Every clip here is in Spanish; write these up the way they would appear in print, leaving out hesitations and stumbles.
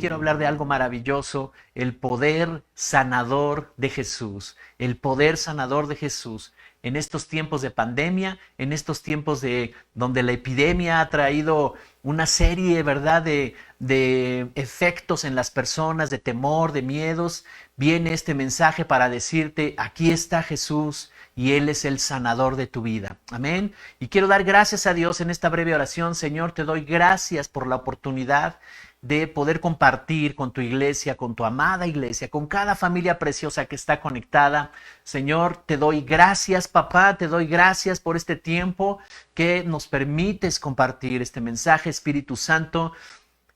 quiero hablar de algo maravilloso, el poder sanador de Jesús, el poder sanador de Jesús. En estos tiempos de pandemia, en estos tiempos de donde la epidemia ha traído una serie, ¿verdad?, de efectos en las personas, de temor, de miedos, viene este mensaje para decirte, aquí está Jesús y Él es el sanador de tu vida. Amén. Y quiero dar gracias a Dios en esta breve oración. Señor, te doy gracias por la oportunidad de poder compartir con tu iglesia, con tu amada iglesia, con cada familia preciosa que está conectada. Señor, te doy gracias, papá, te doy gracias por este tiempo que nos permites compartir este mensaje, Espíritu Santo.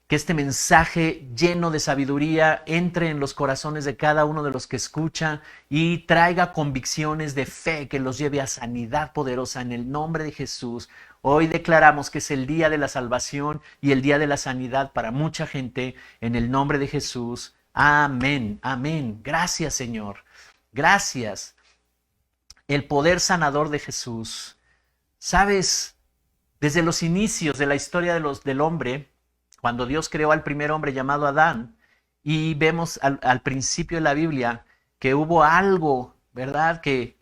Que este mensaje lleno de sabiduría entre en los corazones de cada uno de los que escucha y traiga convicciones de fe que los lleve a sanidad poderosa en el nombre de Jesús. Hoy declaramos que es el día de la salvación y el día de la sanidad para mucha gente en el nombre de Jesús. Amén, amén. Gracias, Señor. Gracias. El poder sanador de Jesús. ¿Sabes? Desde los inicios de la historia del hombre, cuando Dios creó al primer hombre llamado Adán, y vemos al principio de la Biblia que hubo algo, ¿verdad?, que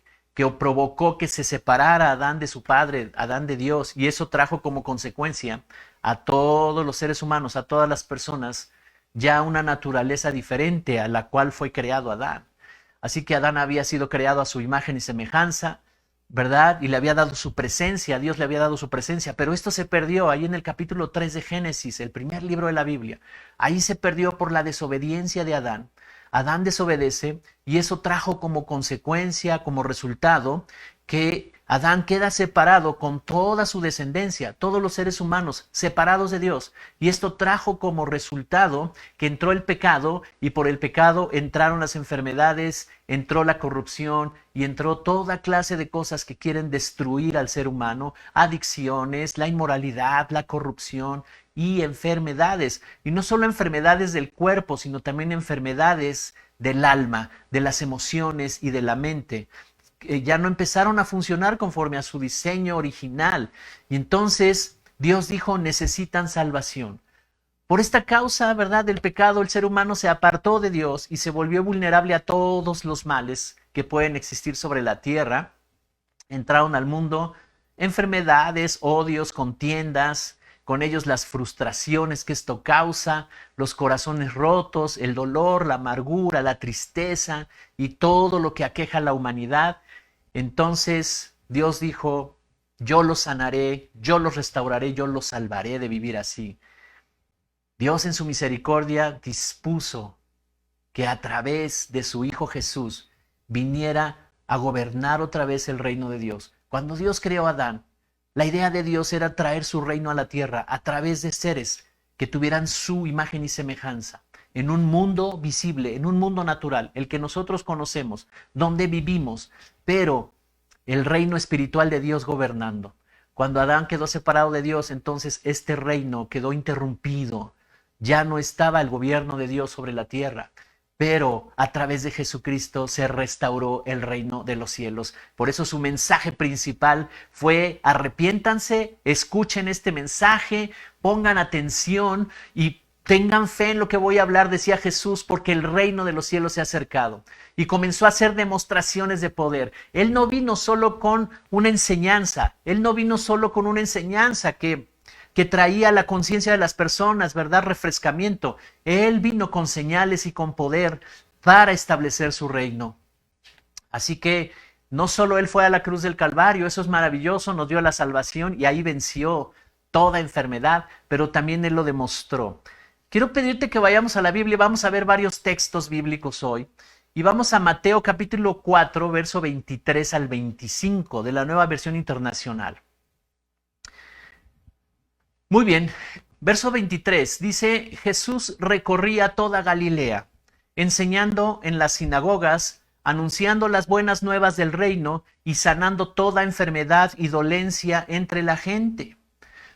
provocó que se separara Adán de su padre, Adán de Dios, y eso trajo como consecuencia a todos los seres humanos, a todas las personas, ya una naturaleza diferente a la cual fue creado Adán. Así que Adán había sido creado a su imagen y semejanza, ¿verdad? Y le había dado su presencia, Dios le había dado su presencia, pero esto se perdió ahí en el capítulo 3 de Génesis, el primer libro de la Biblia. Ahí se perdió por la desobediencia de Adán. Adán desobedece y eso trajo como consecuencia, como resultado, que Adán queda separado con toda su descendencia, todos los seres humanos separados de Dios. Y esto trajo como resultado que entró el pecado y por el pecado entraron las enfermedades, entró la corrupción y entró toda clase de cosas que quieren destruir al ser humano, adicciones, la inmoralidad, la corrupción y enfermedades. Y no solo enfermedades del cuerpo, sino también enfermedades del alma, de las emociones y de la mente. Ya no empezaron a funcionar conforme a su diseño original. Y entonces Dios dijo, necesitan salvación. Por esta causa, ¿verdad?, del pecado, el ser humano se apartó de Dios y se volvió vulnerable a todos los males que pueden existir sobre la tierra. Entraron al mundo enfermedades, odios, contiendas, con ellos las frustraciones que esto causa, los corazones rotos, el dolor, la amargura, la tristeza y todo lo que aqueja a la humanidad. Entonces Dios dijo, yo los sanaré, yo los restauraré, yo los salvaré de vivir así. Dios en su misericordia dispuso que a través de su Hijo Jesús viniera a gobernar otra vez el reino de Dios. Cuando Dios creó a Adán, la idea de Dios era traer su reino a la tierra a través de seres que tuvieran su imagen y semejanza, en un mundo visible, en un mundo natural, el que nosotros conocemos, donde vivimos, pero el reino espiritual de Dios gobernando. Cuando Adán quedó separado de Dios, entonces este reino quedó interrumpido. Ya no estaba el gobierno de Dios sobre la tierra, pero a través de Jesucristo se restauró el reino de los cielos. Por eso su mensaje principal fue: arrepiéntanse, escuchen este mensaje, pongan atención y tengan fe en lo que voy a hablar, decía Jesús, porque el reino de los cielos se ha acercado. Y comenzó a hacer demostraciones de poder. Él no vino solo con una enseñanza, que traía la conciencia de las personas, ¿verdad?, refrescamiento. Él vino con señales y con poder para establecer su reino. Así que no solo Él fue a la cruz del Calvario, eso es maravilloso, nos dio la salvación y ahí venció toda enfermedad, pero también Él lo demostró. Quiero pedirte que vayamos a la Biblia, vamos a ver varios textos bíblicos hoy. Y vamos a Mateo capítulo 4, verso 23 al 25 de la Nueva Versión Internacional. Muy bien, verso 23 dice: Jesús recorría toda Galilea, enseñando en las sinagogas, anunciando las buenas nuevas del reino y sanando toda enfermedad y dolencia entre la gente.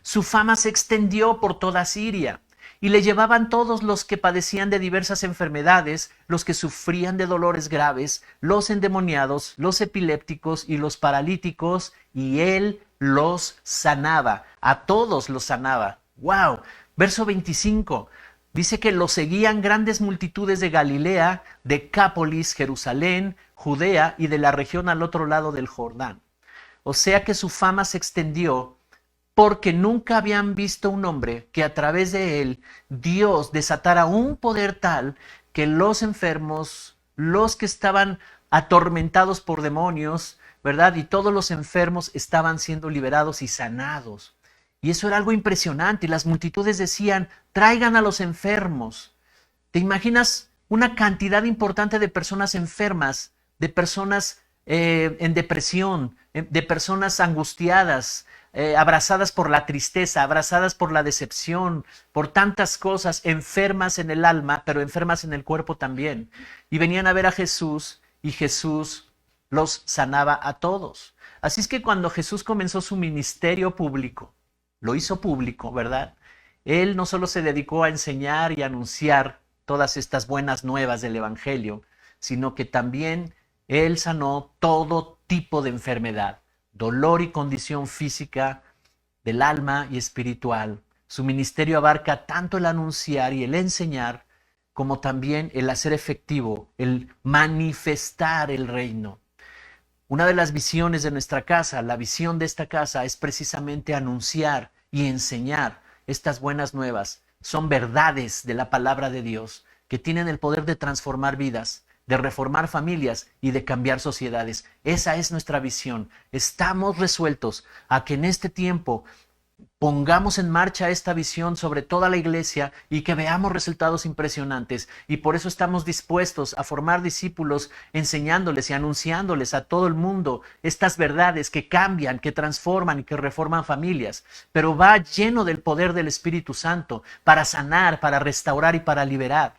Su fama se extendió por toda Siria y le llevaban todos los que padecían de diversas enfermedades, los que sufrían de dolores graves, los endemoniados, los epilépticos y los paralíticos, y él los sanaba. A todos los sanaba. ¡Wow! Verso 25. Dice que lo seguían grandes multitudes de Galilea, Decápolis, Jerusalén, Judea y de la región al otro lado del Jordán. O sea que su fama se extendió porque nunca habían visto un hombre que a través de él Dios desatara un poder tal que los enfermos, los que estaban atormentados por demonios, ¿verdad? Y todos los enfermos estaban siendo liberados y sanados. Y eso era algo impresionante. Y las multitudes decían, traigan a los enfermos. ¿Te imaginas una cantidad importante de personas enfermas, de personas en depresión, de personas angustiadas, abrazadas por la tristeza, abrazadas por la decepción, por tantas cosas, enfermas en el alma, pero enfermas en el cuerpo también? Y venían a ver a Jesús y Jesús los sanaba a todos. Así es que cuando Jesús comenzó su ministerio público, lo hizo público, ¿verdad? Él no solo se dedicó a enseñar y anunciar todas estas buenas nuevas del Evangelio, sino que también él sanó todo tipo de enfermedad, dolor y condición física del alma y espiritual. Su ministerio abarca tanto el anunciar y el enseñar, como también el hacer efectivo, el manifestar el reino. Una de las visiones de nuestra casa, la visión de esta casa, es precisamente anunciar y enseñar estas buenas nuevas. Son verdades de la palabra de Dios que tienen el poder de transformar vidas, de reformar familias y de cambiar sociedades. Esa es nuestra visión. Estamos resueltos a que en este tiempo pongamos en marcha esta visión sobre toda la iglesia y que veamos resultados impresionantes. Y por eso estamos dispuestos a formar discípulos, enseñándoles y anunciándoles a todo el mundo estas verdades que cambian, que transforman y que reforman familias. Pero va lleno del poder del Espíritu Santo para sanar, para restaurar y para liberar.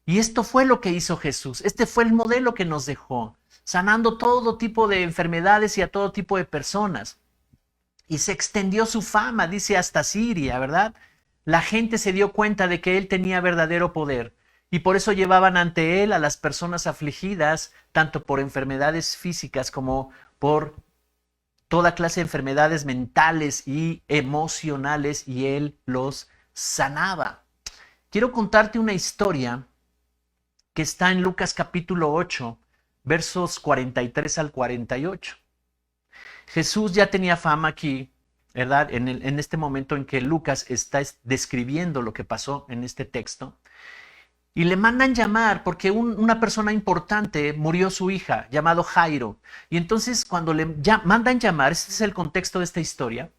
Y esto fue lo que hizo Jesús. Este fue el modelo que nos dejó, sanando todo tipo de enfermedades y a todo tipo de personas. Y se extendió su fama, dice, hasta Siria, ¿verdad? La gente se dio cuenta de que él tenía verdadero poder y por eso llevaban ante él a las personas afligidas, tanto por enfermedades físicas como por toda clase de enfermedades mentales y emocionales, y él los sanaba. Quiero contarte una historia que está en Lucas capítulo 8, versos 43 al 48. Jesús ya tenía fama aquí, ¿verdad? En este momento en que Lucas está describiendo lo que pasó en este texto. Y le mandan llamar porque una persona importante murió su hija, llamado Jairo. Y entonces cuando le mandan llamar, este es el contexto de esta historia,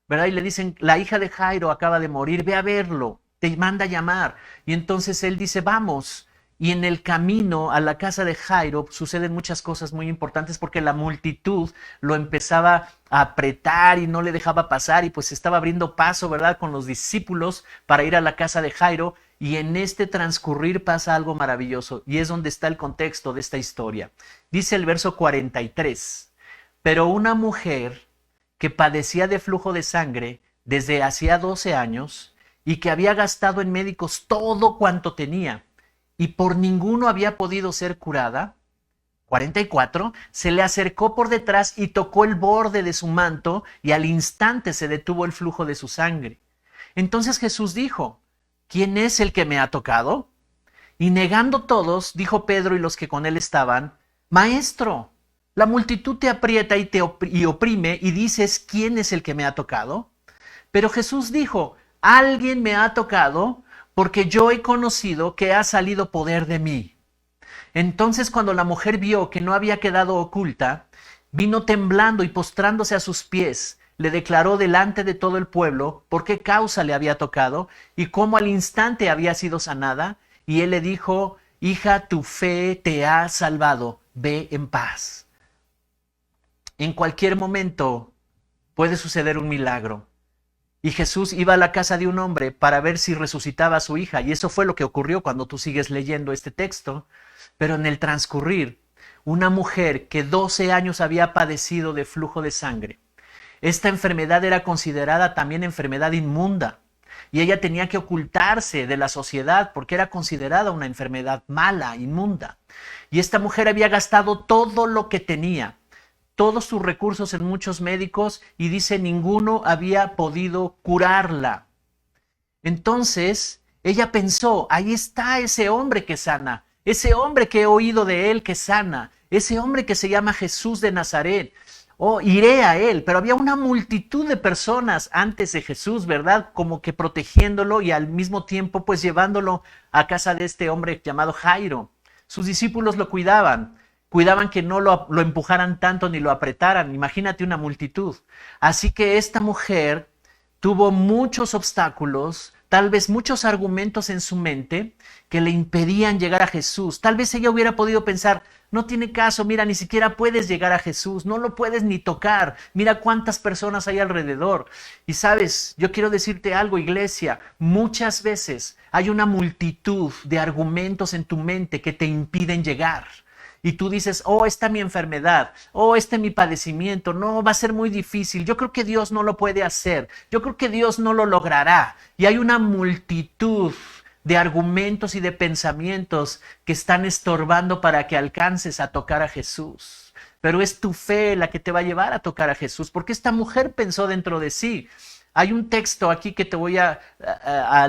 ¿verdad? Y le dicen, la hija de Jairo acaba de morir, ve a verlo, te manda a llamar. Y entonces él dice, vamos. Y en el camino a la casa de Jairo suceden muchas cosas muy importantes porque la multitud lo empezaba a apretar y no le dejaba pasar y pues estaba abriendo paso, ¿verdad?, con los discípulos para ir a la casa de Jairo. Y en este transcurrir pasa algo maravilloso y es donde está el contexto de esta historia. Dice el verso 43, pero una mujer que padecía de flujo de sangre desde hacía 12 años y que había gastado en médicos todo cuanto tenía, y por ninguno había podido ser curada, 44, se le acercó por detrás y tocó el borde de su manto, y al instante se detuvo el flujo de su sangre. Entonces Jesús dijo, ¿quién es el que me ha tocado? Y negando todos, dijo Pedro y los que con él estaban, Maestro, la multitud te aprieta y oprime, y dices, ¿quién es el que me ha tocado? Pero Jesús dijo, alguien me ha tocado, porque yo he conocido que ha salido poder de mí. Entonces cuando la mujer vio que no había quedado oculta, vino temblando y postrándose a sus pies, le declaró delante de todo el pueblo por qué causa le había tocado y cómo al instante había sido sanada. Y él le dijo, hija, tu fe te ha salvado, ve en paz. En cualquier momento puede suceder un milagro. Y Jesús iba a la casa de un hombre para ver si resucitaba a su hija. Y eso fue lo que ocurrió cuando tú sigues leyendo este texto. Pero en el transcurrir, una mujer que 12 años había padecido de flujo de sangre. Esta enfermedad era considerada también enfermedad inmunda. Y ella tenía que ocultarse de la sociedad porque era considerada una enfermedad mala, inmunda. Y esta mujer había gastado todo lo que tenía, todos sus recursos en muchos médicos, y dice ninguno había podido curarla. Entonces Ella pensó, ahí está ese hombre que sana, ese hombre que he oído de él que sana, ese hombre que se llama Jesús de Nazaret. Oh, iré a él, pero había una multitud de personas antes de Jesús, ¿verdad? Como que protegiéndolo y al mismo tiempo pues llevándolo a casa de este hombre llamado Jairo. Sus discípulos lo cuidaban, cuidaban que no lo empujaran tanto ni lo apretaran. Imagínate una multitud. Así que esta mujer tuvo muchos obstáculos, tal vez muchos argumentos en su mente que le impedían llegar a Jesús. Tal vez ella hubiera podido pensar, no tiene caso, mira, ni siquiera puedes llegar a Jesús, no lo puedes ni tocar, mira cuántas personas hay alrededor. Y sabes, yo quiero decirte algo, iglesia, muchas veces hay una multitud de argumentos en tu mente que te impiden llegar. Y tú dices, oh, esta es mi enfermedad, oh, este es mi padecimiento, no, va a ser muy difícil, yo creo que Dios no lo puede hacer, yo creo que Dios no lo logrará. Y hay una multitud de argumentos y de pensamientos que están estorbando para que alcances a tocar a Jesús. Pero es tu fe la que te va a llevar a tocar a Jesús, porque esta mujer pensó dentro de sí. Hay un texto aquí que te voy a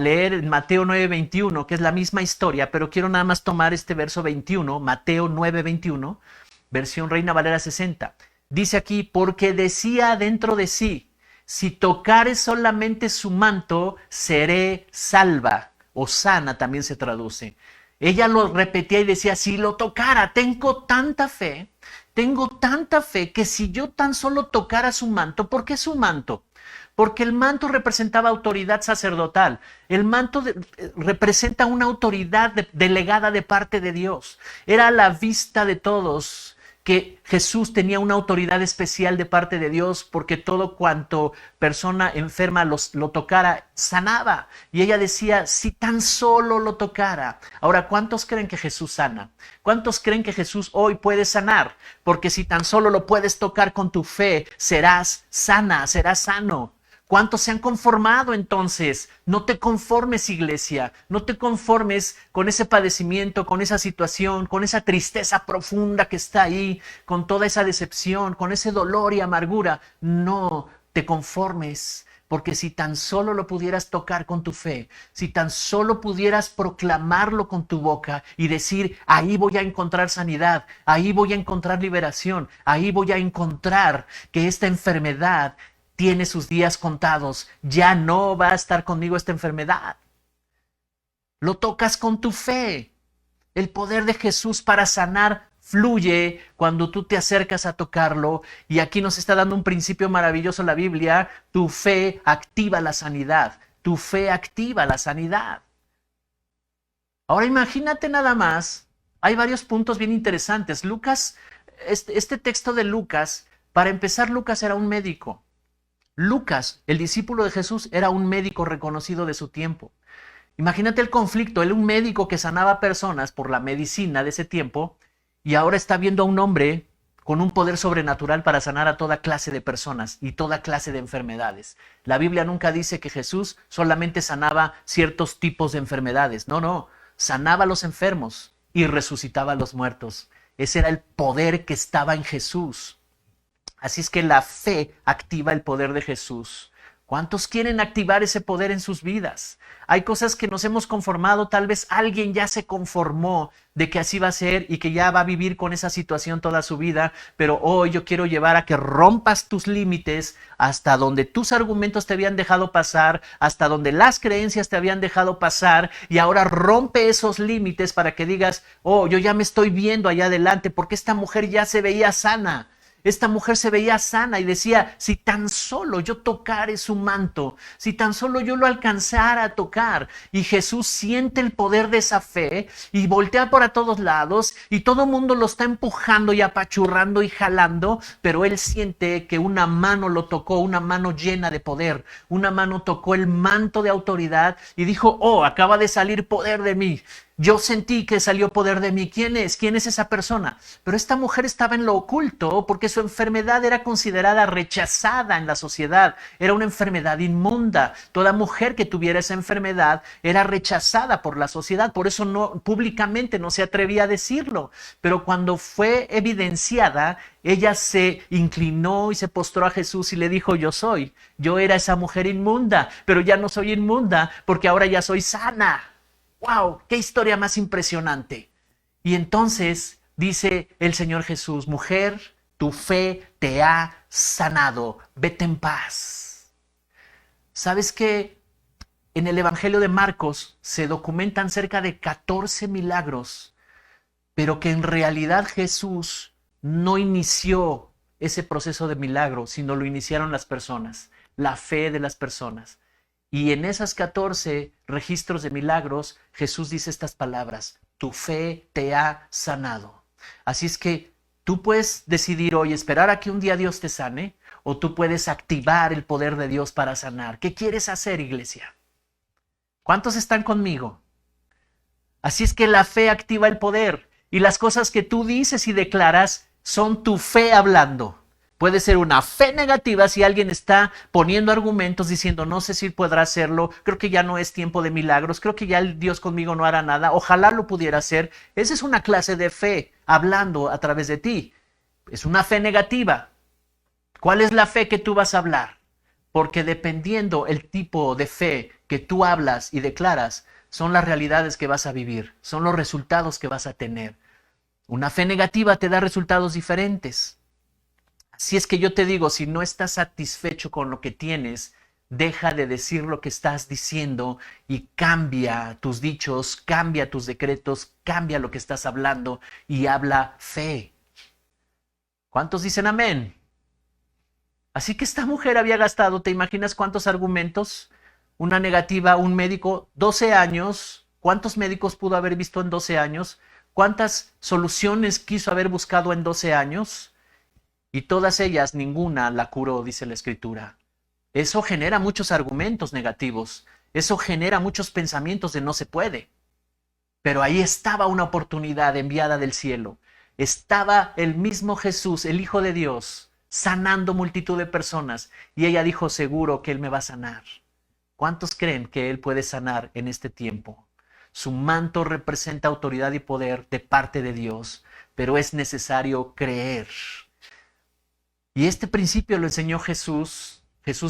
leer en Mateo 9:21, que es la misma historia, pero quiero nada más tomar este verso 21, Mateo 9:21, versión Reina Valera 60. Dice aquí, porque decía dentro de sí, si tocare solamente su manto, seré salva, o sana también se traduce. Ella lo repetía y decía, si lo tocara, tengo tanta fe que si yo tan solo tocara su manto, ¿por qué su manto? Porque el manto representaba autoridad sacerdotal. El manto representa una autoridad delegada de parte de Dios. Era a la vista de todos que Jesús tenía una autoridad especial de parte de Dios porque todo cuanto persona enferma lo tocara, sanaba. Y ella decía, si tan solo lo tocara. Ahora, ¿cuántos creen que Jesús sana? ¿Cuántos creen que Jesús hoy puede sanar? Porque si tan solo lo puedes tocar con tu fe, serás sana, serás sano. ¿Cuántos se han conformado entonces? No te conformes, iglesia, no te conformes con ese padecimiento, con esa situación, con esa tristeza profunda que está ahí, con toda esa decepción, con ese dolor y amargura. No te conformes, porque si tan solo lo pudieras tocar con tu fe, si tan solo pudieras proclamarlo con tu boca y decir, ahí voy a encontrar sanidad, ahí voy a encontrar liberación, ahí voy a encontrar que esta enfermedad tiene sus días contados, ya no va a estar conmigo esta enfermedad. Lo tocas con tu fe. El poder de Jesús para sanar fluye cuando tú te acercas a tocarlo. Y aquí nos está dando un principio maravilloso la Biblia. Tu fe activa la sanidad. Tu fe activa la sanidad. Ahora imagínate nada más. Hay varios puntos bien interesantes. Lucas, este texto de Lucas, para empezar, Lucas era un médico. Lucas, el discípulo de Jesús, era un médico reconocido de su tiempo. Imagínate el conflicto, él un médico que sanaba personas por la medicina de ese tiempo y ahora está viendo a un hombre con un poder sobrenatural para sanar a toda clase de personas y toda clase de enfermedades. La Biblia nunca dice que Jesús solamente sanaba ciertos tipos de enfermedades. No, sanaba a los enfermos y resucitaba a los muertos. Ese era el poder que estaba en Jesús. Así es que la fe activa el poder de Jesús. ¿Cuántos quieren activar ese poder en sus vidas? Hay cosas que nos hemos conformado, tal vez alguien ya se conformó de que así va a ser y que ya va a vivir con esa situación toda su vida, pero hoy yo quiero llevar a que rompas tus límites hasta donde tus argumentos te habían dejado pasar, hasta donde las creencias te habían dejado pasar y ahora rompe esos límites para que digas, oh, yo ya me estoy viendo allá adelante porque esta mujer ya se veía sana. Esta mujer se veía sana y decía, si tan solo yo tocare su manto, si tan solo yo lo alcanzara a tocar. Y Jesús siente el poder de esa fe y voltea por a todos lados y todo el mundo lo está empujando y apachurrando y jalando, pero él siente que una mano lo tocó, una mano llena de poder. Una mano tocó el manto de autoridad y dijo, oh, acaba de salir poder de mí. Yo sentí que salió poder de mí. ¿Quién es? ¿Quién es esa persona? Pero esta mujer estaba en lo oculto porque su enfermedad era considerada rechazada en la sociedad. Era una enfermedad inmunda. Toda mujer que tuviera esa enfermedad era rechazada por la sociedad. Por eso públicamente no se atrevía a decirlo. Pero cuando fue evidenciada, ella se inclinó y se postró a Jesús y le dijo: yo soy. Yo era esa mujer inmunda, pero ya no soy inmunda porque ahora ya soy sana. ¡Wow! ¡Qué historia más impresionante! Y entonces dice el Señor Jesús: mujer, tu fe te ha sanado. Vete en paz. ¿Sabes que en el Evangelio de Marcos se documentan cerca de 14 milagros, pero que en realidad Jesús no inició ese proceso de milagro, sino lo iniciaron las personas, la fe de las personas? Y en esas 14 registros de milagros, Jesús dice estas palabras: tu fe te ha sanado. Así es que tú puedes decidir hoy esperar a que un día Dios te sane, o tú puedes activar el poder de Dios para sanar. ¿Qué quieres hacer, iglesia? ¿Cuántos están conmigo? Así es que la fe activa el poder, y las cosas que tú dices y declaras son tu fe hablando. Puede ser una fe negativa si alguien está poniendo argumentos diciendo: no sé si podrá hacerlo, creo que ya no es tiempo de milagros, creo que ya el Dios conmigo no hará nada, ojalá lo pudiera hacer. Esa es una clase de fe hablando a través de ti. Es una fe negativa. ¿Cuál es la fe que tú vas a hablar? Porque dependiendo el tipo de fe que tú hablas y declaras, son las realidades que vas a vivir, son los resultados que vas a tener. Una fe negativa te da resultados diferentes. Si es que yo te digo, si no estás satisfecho con lo que tienes, deja de decir lo que estás diciendo y cambia tus dichos, cambia tus decretos, cambia lo que estás hablando y habla fe. ¿Cuántos dicen amén? Así que esta mujer había gastado, ¿te imaginas cuántos argumentos? Una negativa, un médico, 12 años. ¿Cuántos médicos pudo haber visto en 12 años? ¿Cuántas soluciones quiso haber buscado en 12 años? Y todas ellas, ninguna la curó, dice la Escritura. Eso genera muchos argumentos negativos. Eso genera muchos pensamientos de no se puede. Pero ahí estaba una oportunidad enviada del cielo. Estaba el mismo Jesús, el Hijo de Dios, sanando multitud de personas. Y ella dijo: seguro que Él me va a sanar. ¿Cuántos creen que Él puede sanar en este tiempo? Su manto representa autoridad y poder de parte de Dios, pero es necesario creer. Y este principio lo enseñó Jesús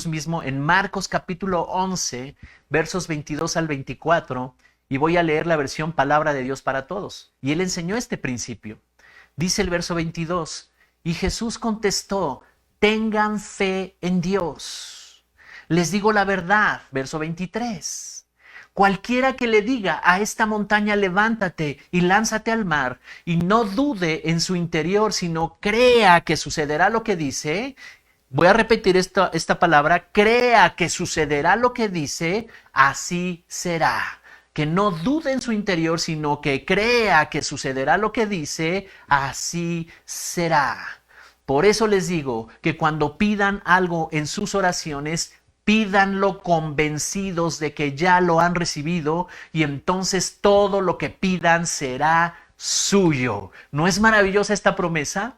mismo en Marcos capítulo 11, versos 22 al 24, y voy a leer la versión Palabra de Dios para Todos. Y Él enseñó este principio. Dice el verso 22, y Jesús contestó: tengan fe en Dios. Les digo la verdad, verso 23. Cualquiera que le diga a esta montaña: levántate y lánzate al mar, y no dude en su interior, sino crea que sucederá lo que dice. Voy a repetir esta palabra: crea que sucederá lo que dice, así será. Que no dude en su interior, sino que crea que sucederá lo que dice, así será. Por eso les digo que cuando pidan algo en sus oraciones, pídanlo convencidos de que ya lo han recibido, y entonces todo lo que pidan será suyo. ¿No es maravillosa esta promesa?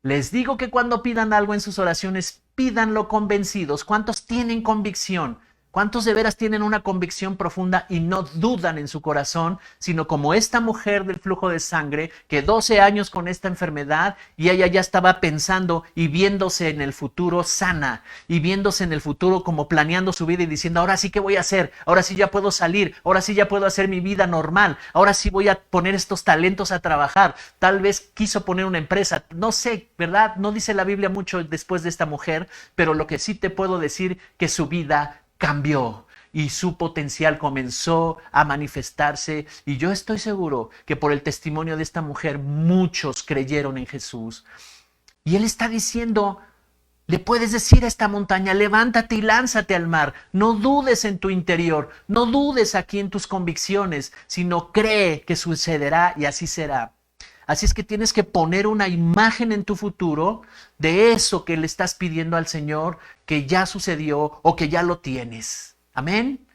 Les digo que cuando pidan algo en sus oraciones, pídanlo convencidos. ¿Cuántos tienen convicción? ¿Cuántos de veras tienen una convicción profunda y no dudan en su corazón, sino como esta mujer del flujo de sangre, que 12 años con esta enfermedad, y ella ya estaba pensando y viéndose en el futuro sana, y viéndose en el futuro como planeando su vida y diciendo: ahora sí, ¿qué voy a hacer? Ahora sí ya puedo salir, ahora sí ya puedo hacer mi vida normal, ahora sí voy a poner estos talentos a trabajar. Tal vez quiso poner una empresa, no sé, ¿verdad? No dice la Biblia mucho después de esta mujer, pero lo que sí te puedo decir, que su vida cambió y su potencial comenzó a manifestarse, y yo estoy seguro que por el testimonio de esta mujer muchos creyeron en Jesús. Y Él está diciendo: le puedes decir a esta montaña: levántate y lánzate al mar. No dudes en tu interior, no dudes aquí en tus convicciones, sino cree que sucederá y así será. Así es que tienes que poner una imagen en tu futuro de eso que le estás pidiendo al Señor, que ya sucedió o que ya lo tienes. Amén.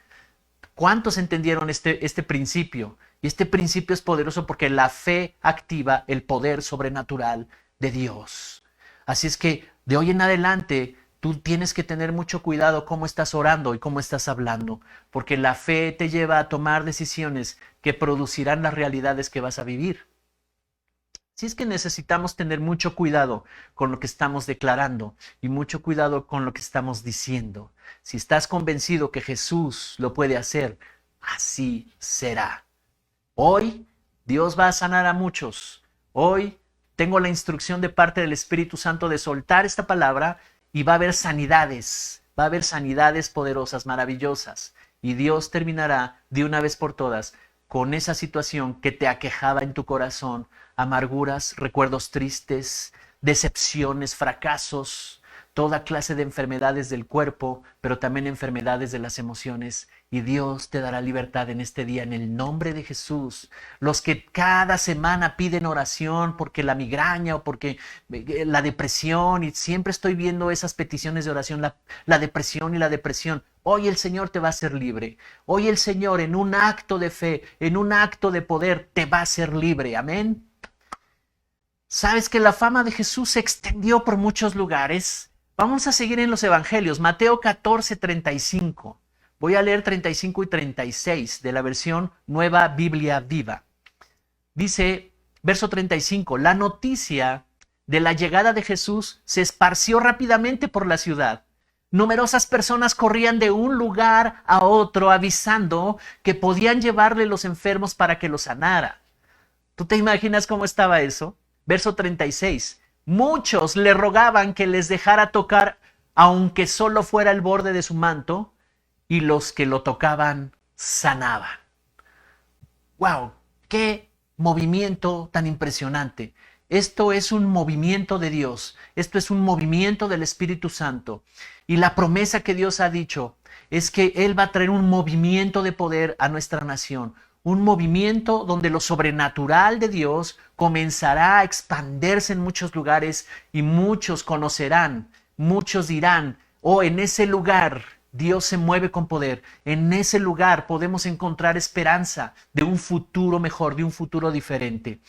¿Cuántos entendieron este principio? Y este principio es poderoso porque la fe activa el poder sobrenatural de Dios. Así es que de hoy en adelante tú tienes que tener mucho cuidado cómo estás orando y cómo estás hablando, porque la fe te lleva a tomar decisiones que producirán las realidades que vas a vivir. Así es que necesitamos tener mucho cuidado con lo que estamos declarando y mucho cuidado con lo que estamos diciendo. Si estás convencido que Jesús lo puede hacer, así será. Hoy Dios va a sanar a muchos. Hoy tengo la instrucción de parte del Espíritu Santo de soltar esta palabra y va a haber sanidades. Va a haber sanidades poderosas, maravillosas. Y Dios terminará de una vez por todas con esa situación que te aquejaba en tu corazón. Amarguras, recuerdos tristes, decepciones, fracasos, toda clase de enfermedades del cuerpo, pero también enfermedades de las emociones. Y Dios te dará libertad en este día, en el nombre de Jesús. Los que cada semana piden oración porque la migraña o porque la depresión, y siempre estoy viendo esas peticiones de oración, la depresión y la depresión. Hoy el Señor te va a hacer libre. Hoy el Señor, en un acto de fe, en un acto de poder, te va a hacer libre. Amén. ¿Sabes que la fama de Jesús se extendió por muchos lugares? Vamos a seguir en los evangelios. Mateo 14:35. Voy a leer 35 y 36 de la versión Nueva Biblia Viva. Dice, verso 35, la noticia de la llegada de Jesús se esparció rápidamente por la ciudad. Numerosas personas corrían de un lugar a otro avisando que podían llevarle los enfermos para que los sanara. ¿Tú te imaginas cómo estaba eso? Verso 36. Muchos le rogaban que les dejara tocar, aunque solo fuera el borde de su manto, y los que lo tocaban sanaban. ¡Wow! ¡Qué movimiento tan impresionante! Esto es un movimiento de Dios. Esto es un movimiento del Espíritu Santo. Y la promesa que Dios ha dicho es que Él va a traer un movimiento de poder a nuestra nación. Un movimiento donde lo sobrenatural de Dios comenzará a expandirse en muchos lugares y muchos conocerán, muchos dirán, oh, en ese lugar Dios se mueve con poder. En ese lugar podemos encontrar esperanza de un futuro mejor, de un futuro diferente.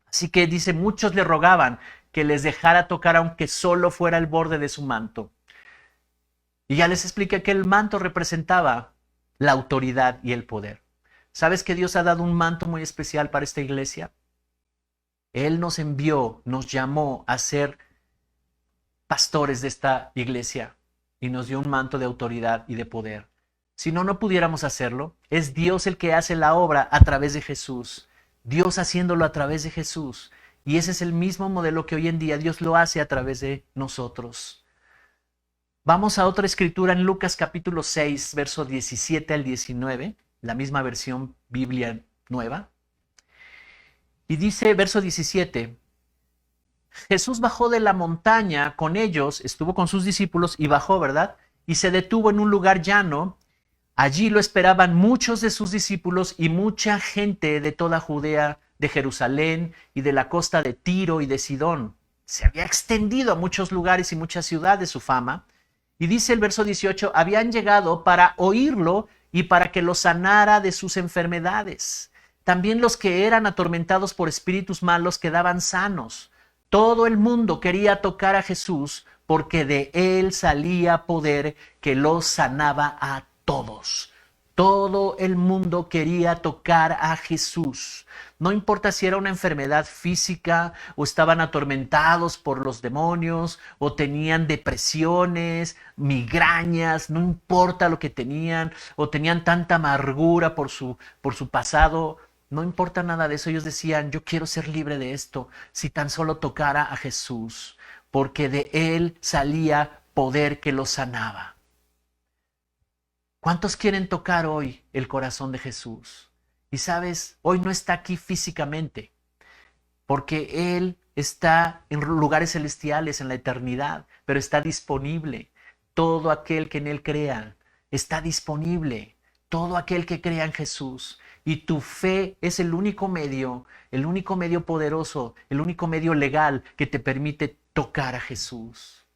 Así que dice, muchos le rogaban que les dejara tocar aunque solo fuera el borde de su manto. Y ya les expliqué que el manto representaba la autoridad y el poder. ¿Sabes que Dios ha dado un manto muy especial para esta iglesia? Él nos envió, nos llamó a ser pastores de esta iglesia y nos dio un manto de autoridad y de poder. Si no, no pudiéramos hacerlo. Es Dios el que hace la obra a través de Jesús. Dios haciéndolo a través de Jesús. Y ese es el mismo modelo que hoy en día Dios lo hace a través de nosotros. Vamos a otra escritura en Lucas capítulo 6, verso 17 al 19. La misma versión Biblia nueva. Y dice, verso 17, Jesús bajó de la montaña con ellos, estuvo con sus discípulos y bajó, ¿verdad? Y se detuvo en un lugar llano. Allí lo esperaban muchos de sus discípulos y mucha gente de toda Judea, de Jerusalén y de la costa de Tiro y de Sidón. Se había extendido a muchos lugares y muchas ciudades su fama. Y dice el verso 18, habían llegado para oírlo y para que los sanara de sus enfermedades. También los que eran atormentados por espíritus malos quedaban sanos. Todo el mundo quería tocar a Jesús porque de él salía poder que los sanaba a todos. Todo el mundo quería tocar a Jesús. No importa si era una enfermedad física o estaban atormentados por los demonios o tenían depresiones, migrañas, no importa lo que tenían o tenían tanta amargura por su pasado. No importa nada de eso. Ellos decían, yo quiero ser libre de esto si tan solo tocara a Jesús, porque de él salía poder que los sanaba. ¿Cuántos quieren tocar hoy el corazón de Jesús? Y sabes, hoy no está aquí físicamente, porque Él está en lugares celestiales, en la eternidad, pero está disponible. Todo aquel que en Él crea está disponible. Todo aquel que crea en Jesús. Y tu fe es el único medio poderoso, el único medio legal que te permite tocar a Jesús.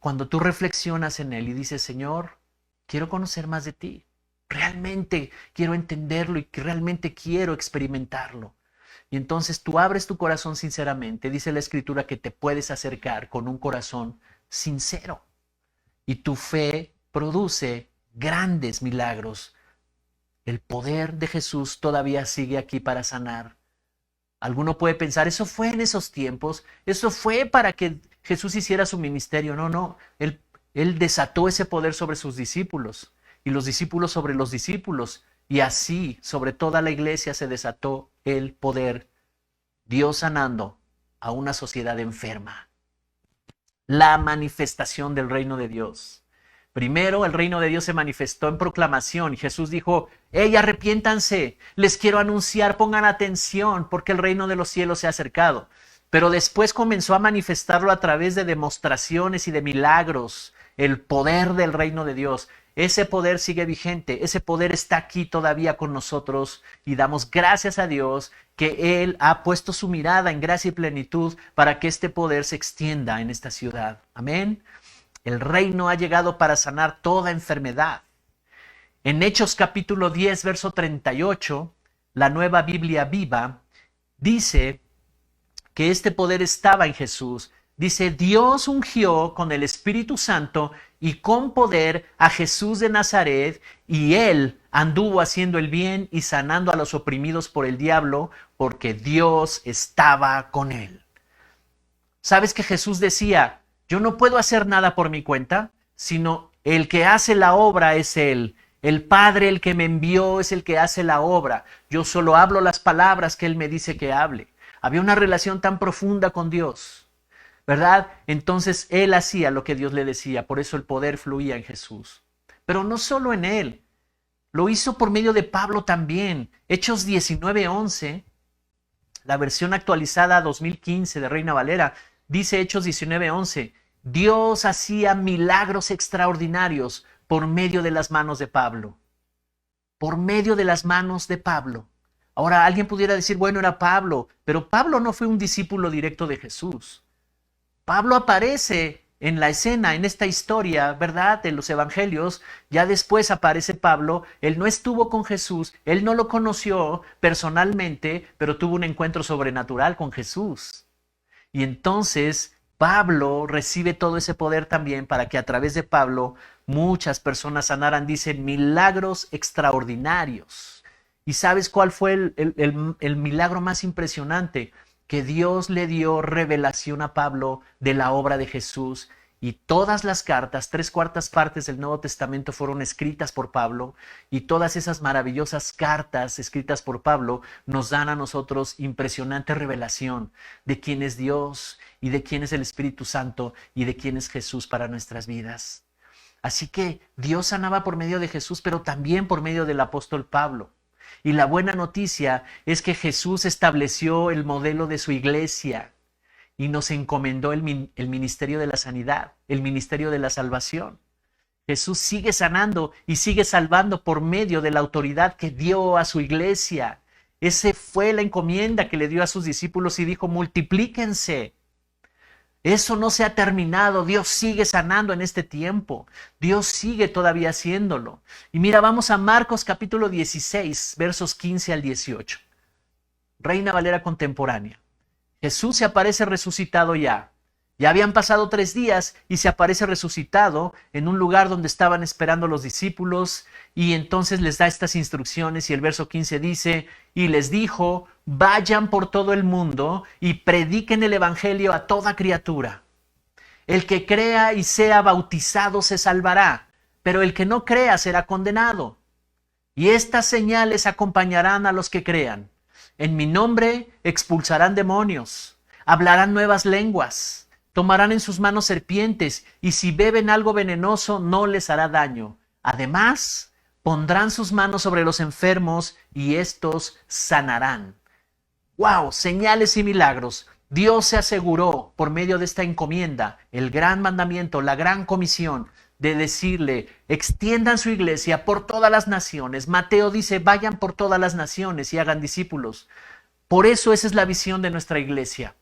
Cuando tú reflexionas en Él y dices, Señor, quiero conocer más de ti. Realmente quiero entenderlo y que realmente quiero experimentarlo. Y entonces tú abres tu corazón sinceramente. Dice la Escritura que te puedes acercar con un corazón sincero. Y tu fe produce grandes milagros. El poder de Jesús todavía sigue aquí para sanar. Alguno puede pensar, eso fue en esos tiempos, eso fue para que Jesús hiciera su ministerio. No, no, él desató ese poder sobre sus discípulos y los discípulos sobre los discípulos. Y así, sobre toda la iglesia se desató el poder. Dios sanando a una sociedad enferma. La manifestación del reino de Dios. Primero, el reino de Dios se manifestó en proclamación y Jesús dijo, ¡hey, arrepiéntanse! Les quiero anunciar, pongan atención, porque el reino de los cielos se ha acercado. Pero después comenzó a manifestarlo a través de demostraciones y de milagros, el poder del reino de Dios. Ese poder sigue vigente, ese poder está aquí todavía con nosotros y damos gracias a Dios que Él ha puesto su mirada en gracia y plenitud para que este poder se extienda en esta ciudad. Amén. El reino ha llegado para sanar toda enfermedad. En Hechos capítulo 10, verso 38, la Nueva Biblia Viva dice que este poder estaba en Jesús. Dice, Dios ungió con el Espíritu Santo y con poder a Jesús de Nazaret, y Él anduvo haciendo el bien y sanando a los oprimidos por el diablo, porque Dios estaba con Él. ¿Sabes que Jesús decía, yo no puedo hacer nada por mi cuenta, sino el que hace la obra es Él? El Padre, el que me envió, es el que hace la obra. Yo solo hablo las palabras que Él me dice que hable. Había una relación tan profunda con Dios, ¿verdad? Entonces Él hacía lo que Dios le decía, por eso el poder fluía en Jesús. Pero no solo en Él, lo hizo por medio de Pablo también. Hechos 19:11, la versión actualizada 2015 de Reina Valera, dice Hechos 19:11, Dios hacía milagros extraordinarios por medio de las manos de Pablo. Por medio de las manos de Pablo. Ahora alguien pudiera decir, bueno, era Pablo, pero Pablo no fue un discípulo directo de Jesús. Pablo aparece en la escena, en esta historia, ¿verdad? De los evangelios. Ya después aparece Pablo. Él no estuvo con Jesús, él no lo conoció personalmente, pero tuvo un encuentro sobrenatural con Jesús. Y entonces Pablo recibe todo ese poder también para que a través de Pablo muchas personas sanaran, dicen, milagros extraordinarios. ¿Y sabes cuál fue el milagro más impresionante? Que Dios le dio revelación a Pablo de la obra de Jesús. Y todas las cartas, 3/4 del Nuevo Testamento fueron escritas por Pablo, y todas esas maravillosas cartas escritas por Pablo nos dan a nosotros impresionante revelación de quién es Dios y de quién es el Espíritu Santo y de quién es Jesús para nuestras vidas. Así que Dios sanaba por medio de Jesús, pero también por medio del apóstol Pablo. Y la buena noticia es que Jesús estableció el modelo de su iglesia y nos encomendó el ministerio de la sanidad, el ministerio de la salvación. Jesús sigue sanando y sigue salvando por medio de la autoridad que dio a su iglesia. Esa fue la encomienda que le dio a sus discípulos y dijo, multiplíquense. Eso no se ha terminado. Dios sigue sanando en este tiempo. Dios sigue todavía haciéndolo. Y mira, vamos a Marcos capítulo 16, versos 15 al 18. Reina Valera contemporánea. Jesús se aparece resucitado ya. Ya habían pasado 3 días y se aparece resucitado en un lugar donde estaban esperando los discípulos, y entonces les da estas instrucciones, y el verso 15 dice, y les dijo, vayan por todo el mundo y prediquen el evangelio a toda criatura. El que crea y sea bautizado se salvará, pero el que no crea será condenado. Y estas señales acompañarán a los que crean. En mi nombre expulsarán demonios, hablarán nuevas lenguas, tomarán en sus manos serpientes, y si beben algo venenoso no les hará daño. Además, pondrán sus manos sobre los enfermos y estos sanarán. ¡Wow! Señales y milagros. Dios se aseguró por medio de esta encomienda, el gran mandamiento, la gran comisión, de decirle, extiendan su iglesia por todas las naciones. Mateo dice, vayan por todas las naciones y hagan discípulos. Por eso esa es la visión de nuestra iglesia.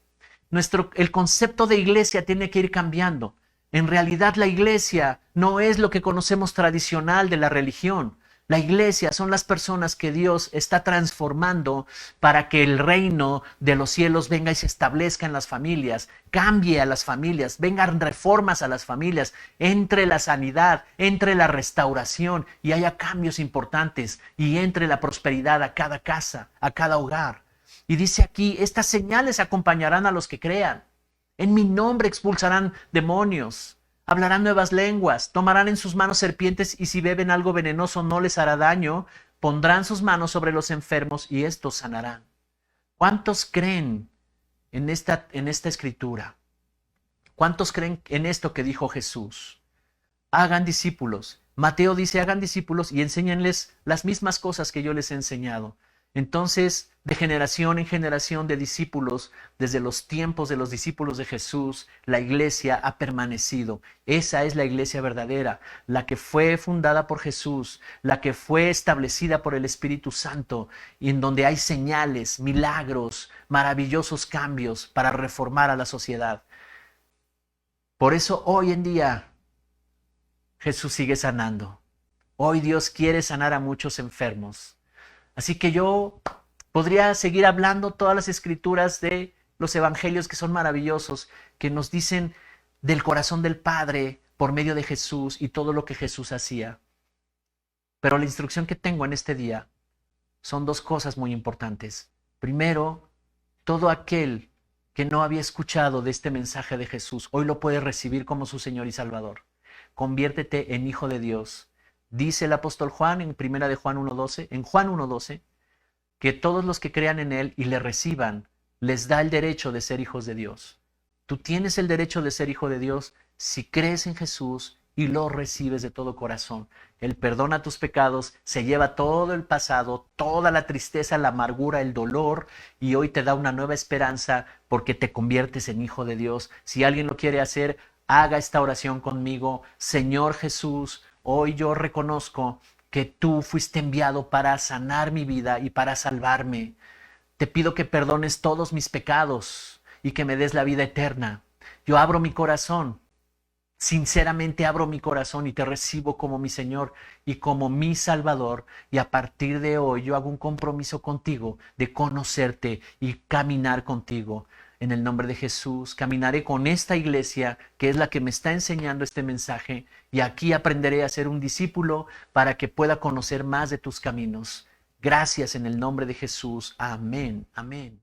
El concepto de iglesia tiene que ir cambiando. En realidad la iglesia no es lo que conocemos tradicional de la religión. La iglesia son las personas que Dios está transformando para que el reino de los cielos venga y se establezca en las familias, cambie a las familias, vengan reformas a las familias, entre la sanidad, entre la restauración y haya cambios importantes y entre la prosperidad a cada casa, a cada hogar. Y dice aquí, estas señales acompañarán a los que crean. En mi nombre expulsarán demonios. Hablarán nuevas lenguas, tomarán en sus manos serpientes y si beben algo venenoso no les hará daño, pondrán sus manos sobre los enfermos y estos sanarán. ¿Cuántos creen en esta escritura? ¿Cuántos creen en esto que dijo Jesús? Hagan discípulos. Mateo dice, hagan discípulos y enséñenles las mismas cosas que yo les he enseñado. Entonces, de generación en generación de discípulos, desde los tiempos de los discípulos de Jesús, la iglesia ha permanecido. Esa es la iglesia verdadera, la que fue fundada por Jesús, la que fue establecida por el Espíritu Santo, y en donde hay señales, milagros, maravillosos cambios para reformar a la sociedad. Por eso hoy en día Jesús sigue sanando. Hoy Dios quiere sanar a muchos enfermos. Así que yo podría seguir hablando todas las escrituras de los evangelios que son maravillosos, que nos dicen del corazón del Padre por medio de Jesús y todo lo que Jesús hacía. Pero la instrucción que tengo en este día son dos cosas muy importantes. Primero, todo aquel que no había escuchado de este mensaje de Jesús, hoy lo puede recibir como su Señor y Salvador. Conviértete en hijo de Dios. Dice el apóstol Juan en primera de Juan 1:12, en Juan 1:12, que todos los que crean en él y le reciban, les da el derecho de ser hijos de Dios. Tú tienes el derecho de ser hijo de Dios si crees en Jesús y lo recibes de todo corazón. Él perdona tus pecados, se lleva todo el pasado, toda la tristeza, la amargura, el dolor, y hoy te da una nueva esperanza porque te conviertes en hijo de Dios. Si alguien lo quiere hacer, haga esta oración conmigo. Señor Jesús, hoy yo reconozco que tú fuiste enviado para sanar mi vida y para salvarme. Te pido que perdones todos mis pecados y que me des la vida eterna. Yo abro mi corazón, sinceramente abro mi corazón y te recibo como mi Señor y como mi Salvador. Y a partir de hoy yo hago un compromiso contigo de conocerte y caminar contigo. En el nombre de Jesús, caminaré con esta iglesia que es la que me está enseñando este mensaje y aquí aprenderé a ser un discípulo para que pueda conocer más de tus caminos. Gracias en el nombre de Jesús. Amén. Amén.